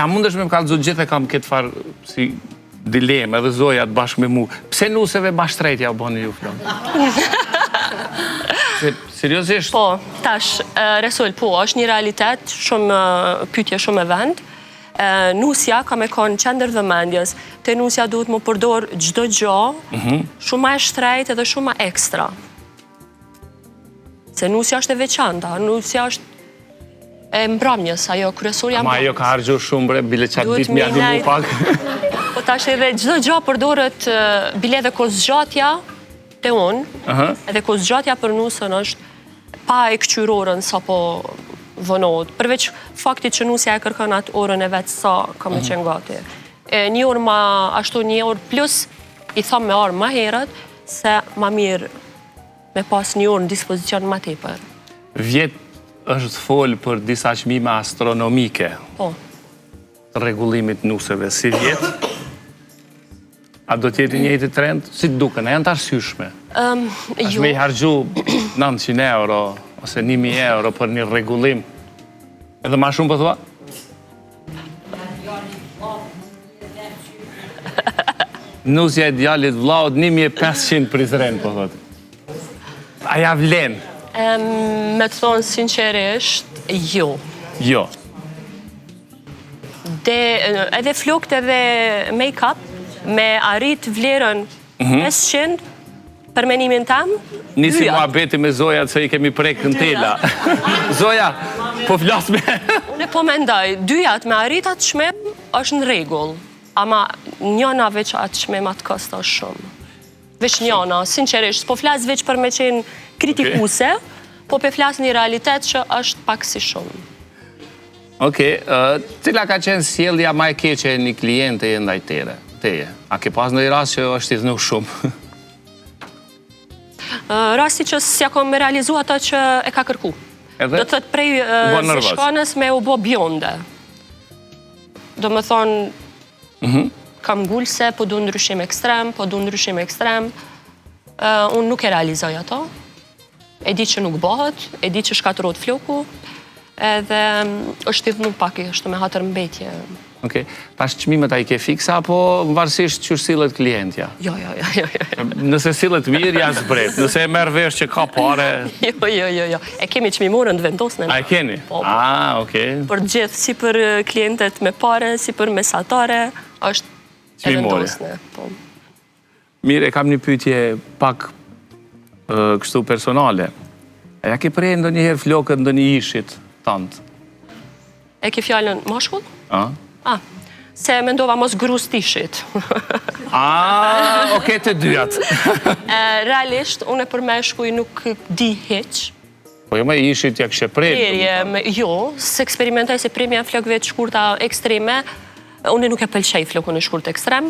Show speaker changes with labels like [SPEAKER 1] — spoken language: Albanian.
[SPEAKER 1] Ja, mundesh me më kallëzu gjithë e kam këtë farë si dilemë, edhe Zoja të bashkë me mu. Pse nuseve bashkëtretja u bëni ju flon? Seriosisht?
[SPEAKER 2] Po, tash, Resul, po, është një realitet, shumë pyetje shumë e vend. Nusja ka me konë qendër vëmendjes, te nusja duhet më përdor çdo gjë, shumë ma e shtrejt edhe shumë ma ekstra. Se nusja është e veçanta, nusja është e mbrëmjes, ajo kryesorja
[SPEAKER 1] Ma ajo ka hargju shumë bre, bile qatë ditë mi adimu pak.
[SPEAKER 2] Po tash edhe çdo gjë përdoret, bile edhe kozgjatja te unë, edhe kozgjatja për nusën është pa e këqyrorën sa po vënohet, përveç faktit që nusja e kërkon atë orën e vetë sa ka me qenë gati. Një orë ma, ashtu një orë plus, i thamë me orë ma herët, se ma mirë me pas një orë në dispozicion ma tepër.
[SPEAKER 1] Vjet është folë për disa çmime astronomike.
[SPEAKER 2] Po.
[SPEAKER 1] Të rregullimit nuseve, si vjet? A do t'jeti njëjtë trend? Si të duken, a janë të arsyeshme? Është me i hargju 900 euro ose 1000 euro për një rregullim. Edhe ma shumë po thua? Nusja e djalit vllaut 1500 prizren, po thot. A ja vlen?
[SPEAKER 2] Me të thonë sinqerisht, jo.
[SPEAKER 1] Jo.
[SPEAKER 2] Edhe flokt edhe make-up, me arrit vlerën 500, për menimin tam,
[SPEAKER 1] Nisi muhabeti me Zoja se i kemi prek në tela. Zoja, po flas me...
[SPEAKER 2] Unë po mendoj, dyjat me arrit atë çmim është në rregull, ama njëna veç atë çmim atë kosto shumë. Veç njëna, sinqerisht, po flas veç për me qenë kritikuse, po pe flas një realitet që është pak si shumë.
[SPEAKER 1] Okej, cila ka qenë sjellja më e keqe e një kliente e ndaj teje? A ke pas ndonjë rast që është i dhënë shumë?
[SPEAKER 2] Rasti që s'ja kom me realizu ato që e ka kërku. Do të thëtë prej shkanës me u bo bjonde. Do më thonë, kam ngulse, po du ndryshim ekstrem, unë nuk e realizoj ato. E di që nuk bëhet, e di që shkatërot floku, edhe është i dhënu pak, është me hatër mbetje.
[SPEAKER 1] Okej, tash çmimet a i ke fiksa, apo varësisht që sillet klientja?
[SPEAKER 2] Jo.
[SPEAKER 1] Nëse sillet mirë, janë zbret. Nëse e merr vesh që ka pare...
[SPEAKER 2] Jo. E kemi çmimorën të vendosne.
[SPEAKER 1] A e keni? Okej.
[SPEAKER 2] Për gjithë, si për klientet me pare, si për mesatare, është e vendosne.
[SPEAKER 1] Mirë, e kam një pyetje pak kështu personale. A ja ke prej ndonjëherë flokët ndonjë ishit tant?
[SPEAKER 2] E ke fjallën mashkull? Se mendova mos grus tishit.
[SPEAKER 1] Okej, të dyjat.
[SPEAKER 2] Realisht, unë e për meshkuj nuk di hiq.
[SPEAKER 1] Po jo me ishit ja kështë prejnë?
[SPEAKER 2] Jo, se eksperimentoj se premja flokëve të shkurta ekstreme, unë nuk e pëlqej flokën e shkurt ekstrem.